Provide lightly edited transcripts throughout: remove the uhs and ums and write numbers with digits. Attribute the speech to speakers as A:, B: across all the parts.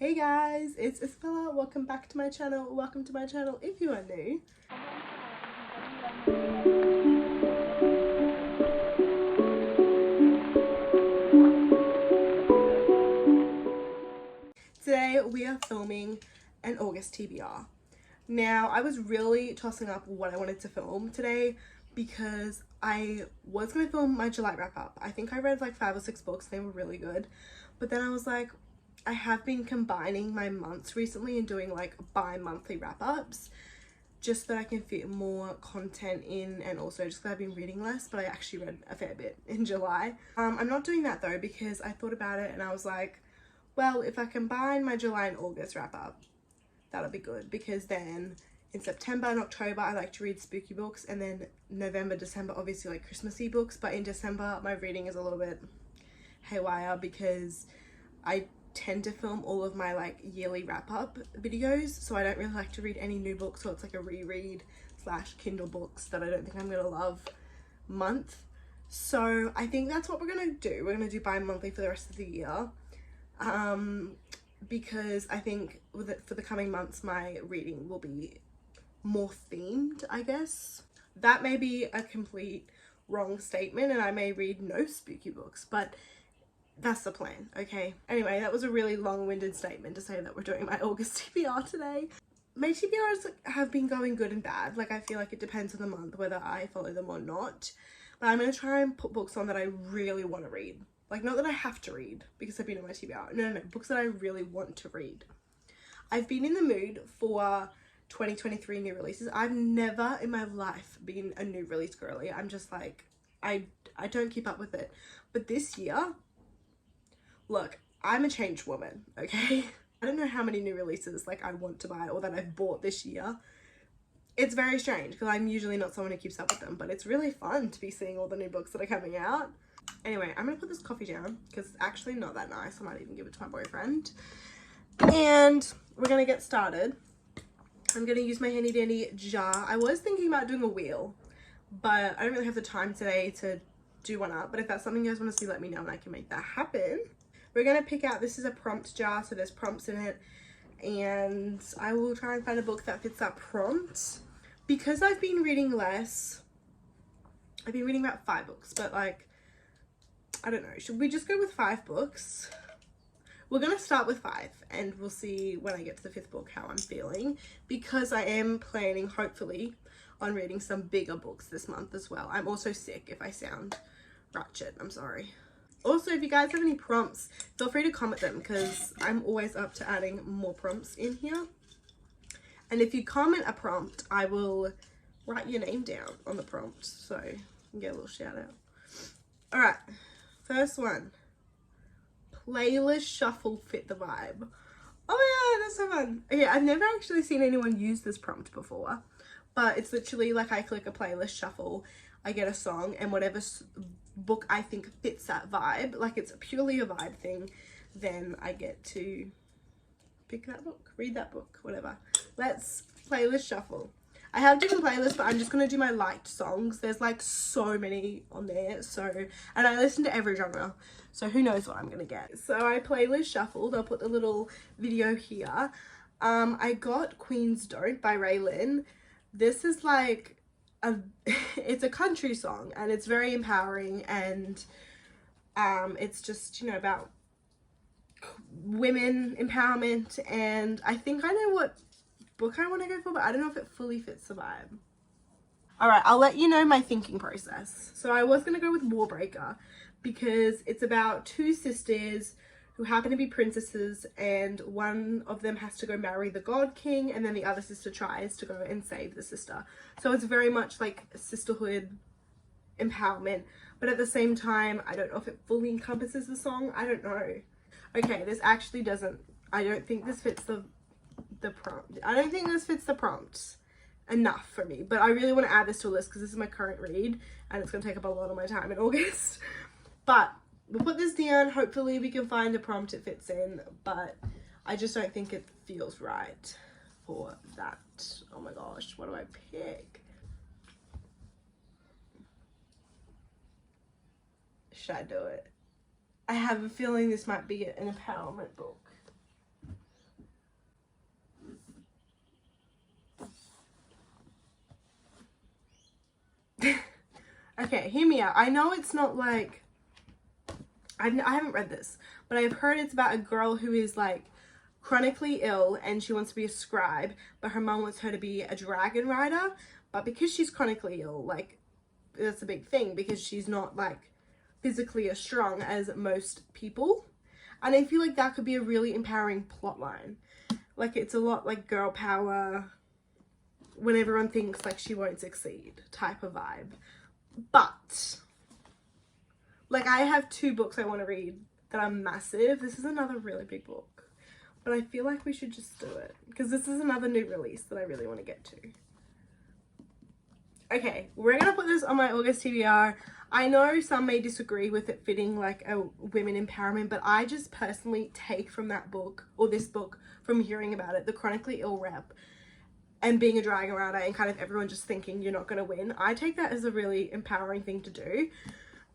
A: Hey guys, it's Isabella. Welcome back to my channel. Welcome to my channel if you are new. Today we are filming an August TBR. Now, I was really tossing up what I wanted to film today because I was going to film my July wrap up. I think I read like 5 or 6 books. They were really good. But then I was like, I have been combining my months recently and doing like bi-monthly wrap-ups just so that I can fit more content in, and also just because I've been reading less, but I actually read a fair bit in July. I'm not doing that though because I thought about it and I was like, well, if I combine my July and August wrap-up, that'll be good, because then in September and October I like to read spooky books, and then November, December obviously like Christmassy books, but in December my reading is a little bit haywire because I tend to film all of my like yearly wrap-up videos, so I don't really like to read any new books, so it's like a reread / Kindle books that I don't think I'm gonna love month. So I think that's what we're gonna do. We're gonna do bi-monthly for the rest of the year, because I think for the coming months my reading will be more themed, I guess. That may be a complete wrong statement and I may read no spooky books, but that's the plan, okay? Anyway, that was a really long-winded statement to say that we're doing my August TBR today. My TBRs have been going good and bad. Like, I feel like it depends on the month whether I follow them or not. But I'm going to try and put books on that I really want to read. Like, not that I have to read because I've been on my TBR. No. Books that I really want to read. I've been in the mood for 2023 new releases. I've never in my life been a new release girly. I'm just like, I don't keep up with it. But this year, look, I'm a changed woman, okay? I don't know how many new releases like I want to buy or that I've bought this year. It's very strange because I'm usually not someone who keeps up with them, but it's really fun to be seeing all the new books that are coming out. Anyway, I'm gonna put this coffee down because it's actually not that nice. I might even give it to my boyfriend. And we're gonna get started. I'm gonna use my handy dandy jar. I was thinking about doing a wheel, but I don't really have the time today to do one up. But if that's something you guys want to see, let me know and I can make that happen. We're going to pick out, this is a prompt jar, so there's prompts in it, and I will try and find a book that fits that prompt. Because I've been reading less, I've been reading about 5 books, but like, I don't know, should we just go with 5 books? We're going to start with 5, and we'll see when I get to the 5th book how I'm feeling, because I am planning, hopefully, on reading some bigger books this month as well. I'm also sick. If I sound ratchet, I'm sorry. Also, if you guys have any prompts, feel free to comment them because I'm always up to adding more prompts in here. And if you comment a prompt, I will write your name down on the prompt so you can get a little shout out. Alright, first one. Playlist shuffle fit the vibe. Oh my god, that's so fun. Okay, I've never actually seen anyone use this prompt before, but it's literally like I click a playlist shuffle, I get a song, and whatever book I think fits that vibe, like it's purely a vibe thing, then I get to pick that book, read that book, whatever. Let's playlist shuffle. I have different playlists, but I'm just going to do my liked songs. There's like so many on there, so, and I listen to every genre, so who knows what I'm going to get. So I playlist shuffled. I'll put the little video here. I got Queens Don't by Raylin. This is like it's a country song and it's very empowering, and it's just, you know, about women empowerment, and I think I know what book I want to go for, but I don't know if it fully fits the vibe. Alright, I'll let you know my thinking process. So I was going to go with Warbreaker because it's about 2 sisters who happen to be princesses, and one of them has to go marry the god king, and then the other sister tries to go and save the sister. So it's very much like sisterhood empowerment, but at the same time, I don't know if it fully encompasses the song. I don't know. Okay, this actually doesn't, I don't think this fits the prompt. I don't think this fits the prompt enough for me, but I really want to add this to a list because this is my current read and it's going to take up a lot of my time in August. But we'll put this down. Hopefully we can find a prompt it fits in, but I just don't think it feels right for that. Oh my gosh, what do I pick? Should I do it? I have a feeling this might be an empowerment book. Okay, hear me out. I know it's not like, I haven't read this, but I've heard it's about a girl who is like chronically ill and she wants to be a scribe, but her mom wants her to be a dragon rider. But because she's chronically ill, like, that's a big thing because she's not like physically as strong as most people. And I feel like that could be a really empowering plot line. Like, it's a lot like girl power when everyone thinks like she won't succeed type of vibe. But like, I have 2 books I want to read that are massive. This is another really big book, but I feel like we should just do it because this is another new release that I really want to get to. Okay, we're gonna put this on my August TBR. I know some may disagree with it fitting like a women empowerment, but I just personally take from that book, or this book, from hearing about it, the chronically ill rep and being a dragon rider and kind of everyone just thinking you're not gonna win. I take that as a really empowering thing to do.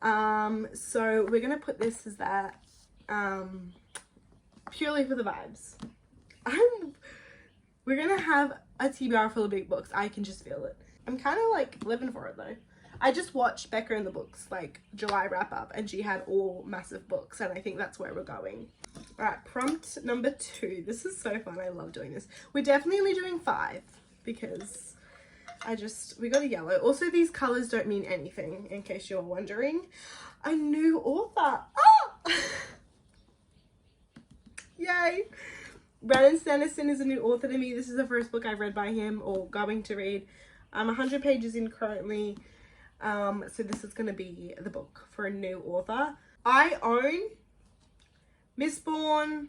A: So we're gonna put this as that, purely for the vibes. We're gonna have a TBR full of big books. I can just feel it. I'm kind of like living for it though. I just watched Becca and the Books like July wrap up and she had all massive books and I think that's where we're going. Alright, prompt number 2. This is so fun. I love doing this. We're definitely only doing 5 because we got a yellow. Also, these colors don't mean anything in case you're wondering. A new author. Oh! Yay! Brandon Sanderson is a new author to me. This is the first book I've read by him or going to read. I'm 100 pages in currently. So this is going to be the book for a new author. I own Mistborn,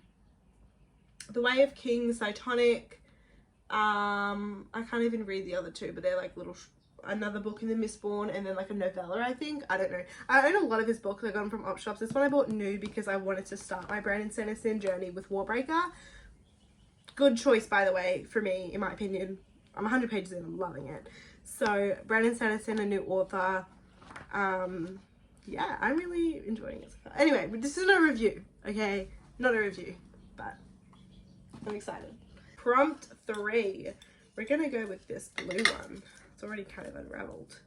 A: The Way of Kings, Cytonic. I can't even read the other 2, but they're like little, another book in the Mistborn and then like a novella, I think. I don't know. I own a lot of his books. I got them from op shops. This one I bought new because I wanted to start my Brandon Sanderson journey with Warbreaker. Good choice, by the way, for me, in my opinion. I'm 100 pages in. I'm loving it. So, Brandon Sanderson, a new author. Yeah, I'm really enjoying it. Anyway, this isn't a review, okay? Not a review, but I'm excited. Prompt 3. We're going to go with this blue one. It's already kind of unraveled.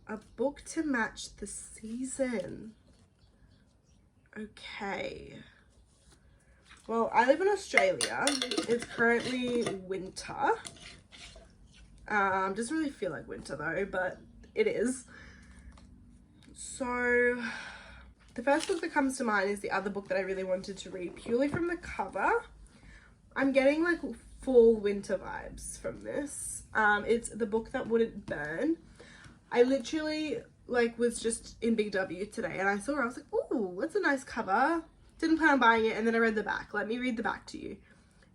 A: A book to match the season. Okay. Well, I live in Australia. It's currently winter. Doesn't really feel like winter though, but it is. So the first book that comes to mind is the other book that I really wanted to read purely from the cover. I'm getting like fall winter vibes from this. It's The Book That Wouldn't Burn. I literally like was just in Big W today and I saw it. I was like, oh, that's a nice cover. Didn't plan on buying it, and then I read the back. Let me read the back to you.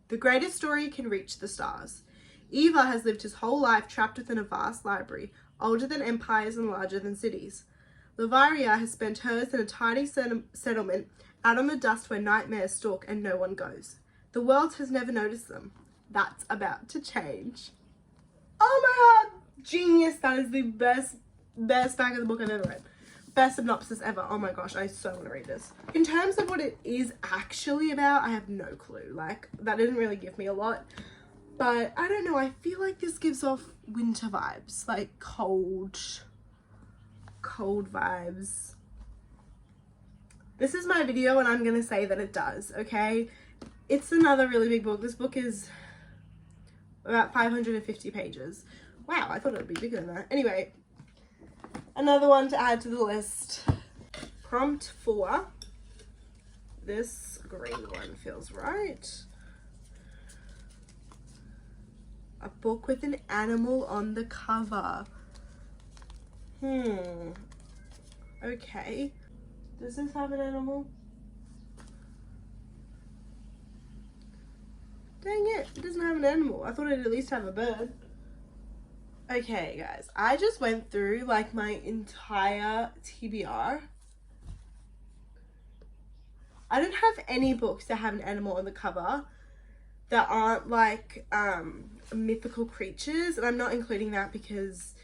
A: The greatest story can reach the stars. Eva has lived his whole life trapped within a vast library, older than empires and larger than cities. Lavaria has spent hers in a tidy settlement out on the dust where nightmares stalk and no one goes. The world has never noticed them. That's about to change. Oh my god! Genius! That is the best back of the book I've ever read. Best synopsis ever. Oh my gosh, I so want to read this. In terms of what it is actually about, I have no clue. Like, that didn't really give me a lot. But I don't know, I feel like this gives off winter vibes. Like cold vibes. This is my video and I'm going to say that it does, okay? It's another really big book. This book is about 550 pages. Wow, I thought it would be bigger than that. Anyway, another one to add to the list. Prompt 4. This green one feels right. A book with an animal on the cover. Okay. Does this have an animal? Dang it, it doesn't have an animal. I thought it'd at least have a bird. Okay, guys, I just went through like my entire TBR. I don't have any books that have an animal on the cover that aren't like mythical creatures, and I'm not including that because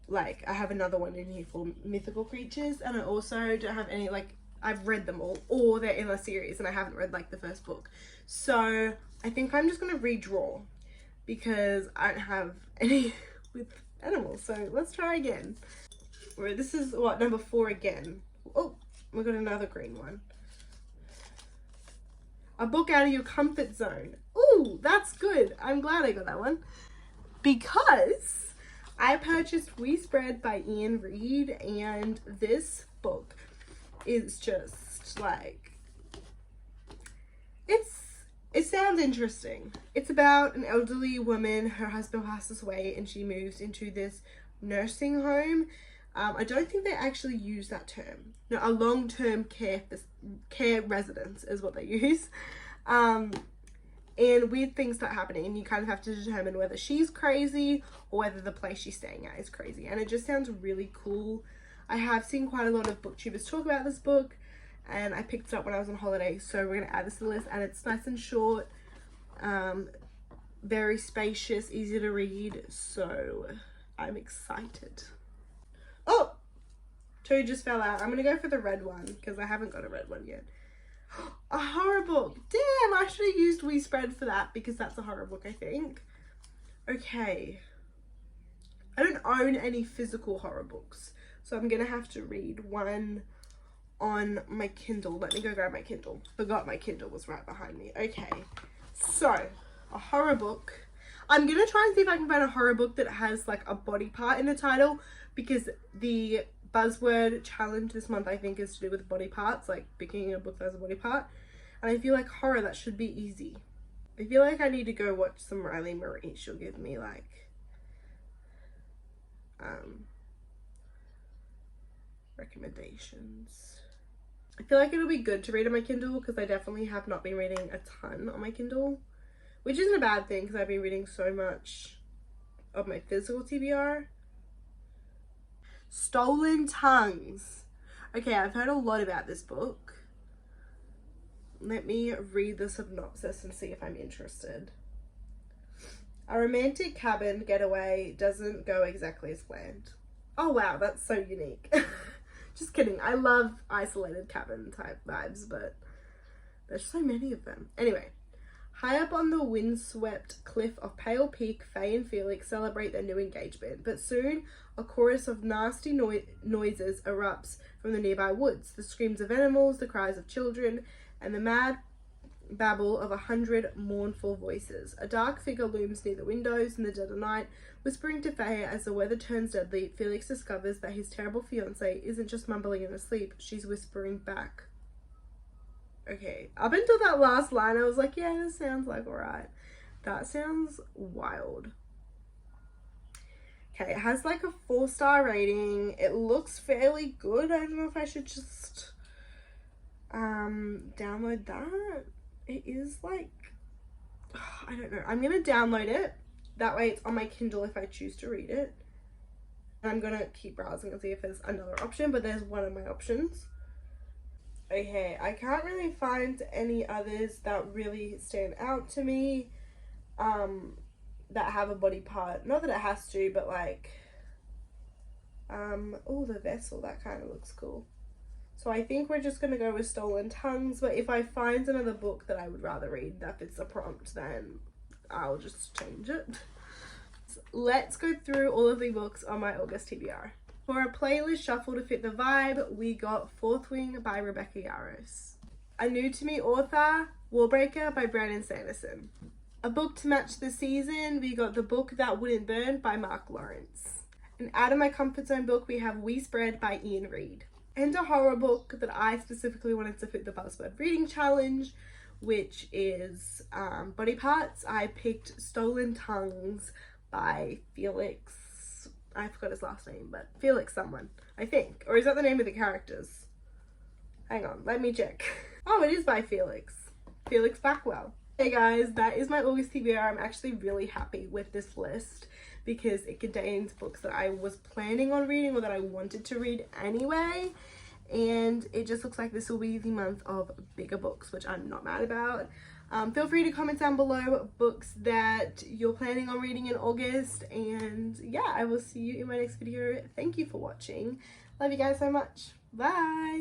A: like I have another one in here for mythical creatures, and I also don't have any, like, I've read them all or they're in a series and I haven't read like the first book. So I think I'm just gonna redraw because I don't have any with animals. So let's try again. This is what, number 4 again. Oh, we got another green one. A book out of your comfort zone. Ooh, that's good. I'm glad I got that one. Because I purchased Respread by Ian Reid, and this book is just like, it sounds interesting. It's about an elderly woman. Her husband passes away and she moves into this nursing home. I don't think they actually use that term. No, a long-term care residence is what they use. And weird things start happening, and you kind of have to determine whether she's crazy or whether the place she's staying at is crazy. And it just sounds really cool. I have seen quite a lot of booktubers talk about this book, and I picked it up when I was on holiday, so we're going to add this to the list. And it's nice and short, very spacious, easy to read, so I'm excited. Oh, 2 just fell out. I'm going to go for the red one because I haven't got a red one yet. A horror book. Damn, I should have used Respread for that because that's a horror book, I think. Okay. I don't own any physical horror books, so I'm going to have to read one on my Kindle. Let me go grab my Kindle. Forgot my Kindle was right behind me. Okay. So, a horror book. I'm going to try and see if I can find a horror book that has like a body part in the title, because the buzzword challenge this month I think is to do with body parts, like picking a book that has a body part. And I feel like horror, that should be easy. I feel like I need to go watch some Riley Marie. She'll give me like recommendations. I feel like it'll be good to read on my Kindle because I definitely have not been reading a ton on my Kindle, which isn't a bad thing because I've been reading so much of my physical TBR. Stolen Tongues. Okay, I've heard a lot about this book. Let me read the synopsis and see if I'm interested. A romantic cabin getaway doesn't go exactly as planned. Oh wow, that's so unique. Just kidding. I love isolated cabin type vibes, but there's so many of them. Anyway. High up on the windswept cliff of Pale Peak, Faye and Felix celebrate their new engagement, but soon a chorus of nasty noises erupts from the nearby woods. The screams of animals, the cries of children, and the mad babble of 100 mournful voices. A dark figure looms near the windows in the dead of night, whispering to Faye. As the weather turns deadly, Felix discovers that his terrible fiancée isn't just mumbling in her sleep, she's whispering back. Okay, up until that last line, I was like, yeah, this sounds like alright. That sounds wild. Okay, it has like a 4-star rating. It looks fairly good. I don't know if I should just download that. It is like, I don't know. I'm going to download it. That way it's on my Kindle if I choose to read it. And I'm going to keep browsing and see if there's another option, but there's one of my options. Okay, I can't really find any others that really stand out to me, that have a body part. Not that it has to, but like, oh, the vessel, that kind of looks cool. So I think we're just going to go with Stolen Tongues, but if I find another book that I would rather read that fits the prompt, then I'll just change it. So let's go through all of the books on my August TBR. For a playlist shuffle to fit the vibe, we got Fourth Wing by Rebecca Yarros. A new to me author, Warbreaker by Brandon Sanderson. A book to match the season, we got The Book That Wouldn't Burn by Mark Lawrence. An out of my comfort zone book, we have Respread by Ian Reid. And a horror book that I specifically wanted to fit the buzzword reading challenge, which is Body Parts. I picked Stolen Tongues by Felix. I forgot his last name, but Felix someone, I think. Or is that the name of the characters? Hang on, let me check. Oh, it is by Felix. Felix Blackwell. Hey guys, that is my August TBR. I'm actually really happy with this list because it contains books that I was planning on reading or that I wanted to read anyway. And it just looks like this will be the month of bigger books, which I'm not mad about. Feel free to comment down below books that you're planning on reading in August. And yeah, I will see you in my next video. Thank you for watching. Love you guys so much. Bye.